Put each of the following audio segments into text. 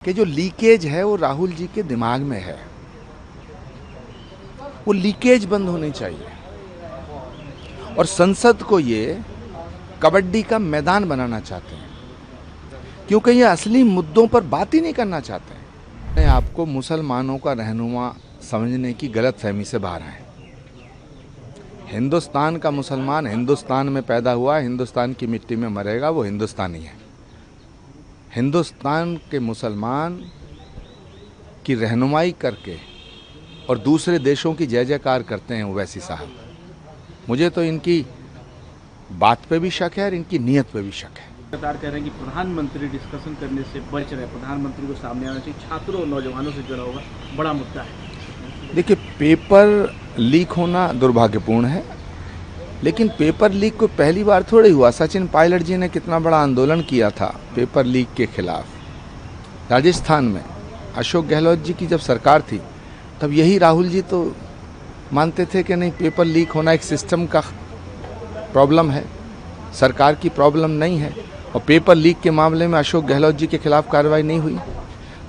कि जो लीकेज है वो राहुल जी के दिमाग में है। वो लीकेज बंद होनी चाहिए और संसद को ये कबड्डी का मैदान बनाना चाहते हैं, क्योंकि ये असली मुद्दों पर बात ही नहीं करना चाहते हैं। आपको मुसलमानों का रहनुमा समझने की गलतफहमी से बाहर आए। हिंदुस्तान का मुसलमान हिंदुस्तान में पैदा हुआ, हिंदुस्तान की मिट्टी में मरेगा, वो हिंदुस्तानी है। हिंदुस्तान के मुसलमान की रहनुमाई करके और दूसरे देशों की जय जयकार करते हैं ओवैसी साहब। मुझे तो इनकी बात पे भी शक है और इनकी नीयत पे भी शक है। सरकार कह रहे हैं कि प्रधानमंत्री डिस्कशन करने से बच रहे, प्रधानमंत्री को सामने आना चाहिए, छात्रों और नौजवानों से जुड़ा होगा बड़ा मुद्दा है। देखिए, पेपर लीक होना दुर्भाग्यपूर्ण है, लेकिन पेपर लीक को पहली बार थोड़ी हुआ। सचिन पायलट जी ने कितना बड़ा आंदोलन किया था पेपर लीक के खिलाफ। राजस्थान में अशोक गहलोत जी की जब सरकार थी तब यही राहुल जी तो मानते थे कि नहीं, पेपर लीक होना एक सिस्टम का प्रॉब्लम है, सरकार की प्रॉब्लम नहीं है। और पेपर लीक के मामले में अशोक गहलोत जी के खिलाफ कार्रवाई नहीं हुई।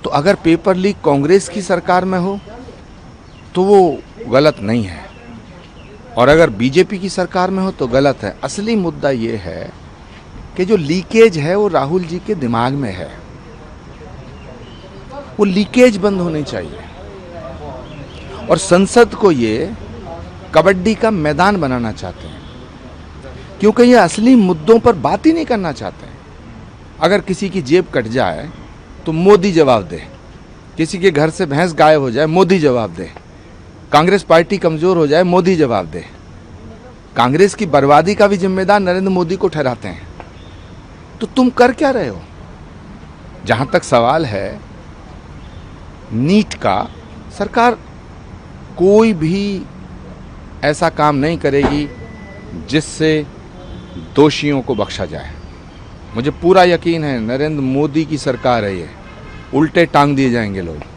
तो अगर पेपर लीक कांग्रेस की सरकार में हो तो वो गलत नहीं है, और अगर बीजेपी की सरकार में हो तो गलत है। असली मुद्दा ये है कि जो लीकेज है वो राहुल जी के दिमाग में है। वो लीकेज बंद होनी चाहिए और संसद को ये कबड्डी का मैदान बनाना चाहते हैं, क्योंकि ये असली मुद्दों पर बात ही नहीं करना चाहते हैं। अगर किसी की जेब कट जाए तो मोदी जवाब दे, किसी के घर से भैंस गायब हो जाए मोदी जवाब दे, कांग्रेस पार्टी कमजोर हो जाए मोदी जवाब दे। कांग्रेस की बर्बादी का भी जिम्मेदार नरेंद्र मोदी को ठहराते हैं। तो तुम कर क्या रहे हो? जहां तक सवाल है नीट का, सरकार कोई भी ऐसा काम नहीं करेगी जिससे दोषियों को बख्शा जाए। मुझे पूरा यकीन है नरेंद्र मोदी की सरकार है, ये उल्टे टांग दिए जाएंगे लोग।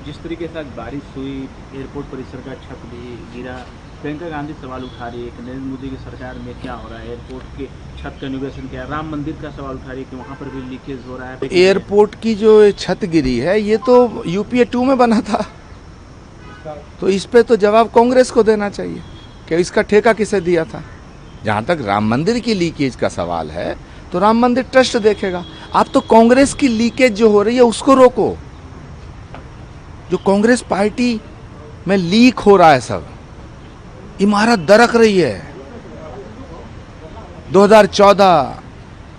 जिस तरीके से आज बारिश हुई, एयरपोर्ट परिसर का छत भी गिरा, प्रियंका गांधी सवाल उठा रही है कि नरेंद्र मोदी की सरकार में क्या हो रहा है, एयरपोर्ट के छत का इनोवेशन क्या है, राम मंदिर का सवाल उठा रही है कि वहाँ पर भी लीकेज हो रहा है। एयरपोर्ट की जो छत गिरी है ये तो यूपीए 2 में बना था, तो इस पे तो जवाब कांग्रेस को देना चाहिए कि इसका ठेका किसे दिया था। जहाँ तक राम मंदिर की लीकेज का सवाल है तो राम मंदिर ट्रस्ट देखेगा। आप तो कांग्रेस की लीकेज जो हो रही है उसको रोको। जो कांग्रेस पार्टी में लीक हो रहा है, सब इमारत दरक रही है। 2014,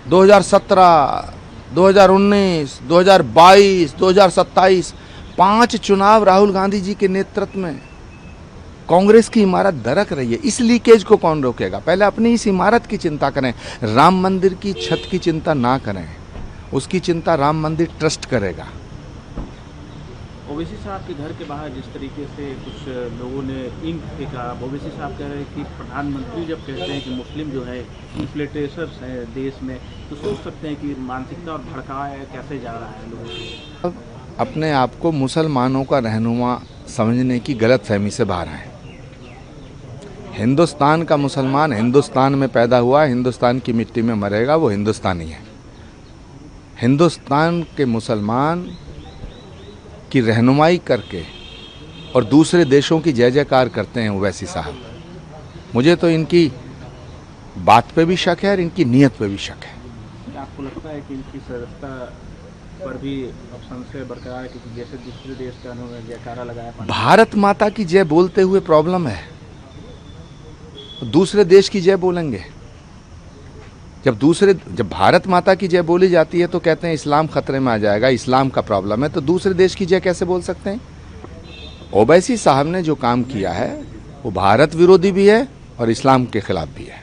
2017, 2019, 2022, 2027 5 चुनाव राहुल गांधी जी के नेतृत्व में कांग्रेस की इमारत दरक रही है। इस लीकेज को कौन रोकेगा? पहले अपनी इस इमारत की चिंता करें, राम मंदिर की छत की चिंता ना करें। उसकी चिंता राम मंदिर ट्रस्ट करेगा। ओवैसी साहब के घर के बाहर जिस तरीके से कुछ लोगों ने इंक फेंका, ओवैसी साहब कह रहे हैं कि प्रधानमंत्री जब कहते हैं कि मुस्लिम जो है इन्फ्लेटेशर्स हैं देश में, तो सोच सकते हैं कि मानसिकता और भड़कावा कैसे जा रहा है लोगों को। अपने आप को मुसलमानों का रहनुमा समझने की गलतफहमी से बाहर आए। हिंदुस्तान का मुसलमान हिंदुस्तान में पैदा हुआ, हिंदुस्तान की मिट्टी में मरेगा, वो हिंदुस्तानी है। हिंदुस्तान के मुसलमान की रहनुमाई करके और दूसरे देशों की जय जयकार करते हैं ओवैसी साहब। मुझे तो इनकी बात पे भी शक है और इनकी नीयत पे भी शक है। आपको लगता है कि इनकी सदस्यता पर भी अब संशय बरकरार है, क्योंकि जैसे दूसरे देश का उन्होंने जयकारा लगाया। भारत माता की जय बोलते हुए प्रॉब्लम है, दूसरे देश की जय बोलेंगे। जब भारत माता की जय बोली जाती है तो कहते हैं इस्लाम खतरे में आ जाएगा, इस्लाम का प्रॉब्लम है, तो दूसरे देश की जय कैसे बोल सकते हैं? ओवैसी साहब ने जो काम किया है वो भारत विरोधी भी है और इस्लाम के खिलाफ भी है।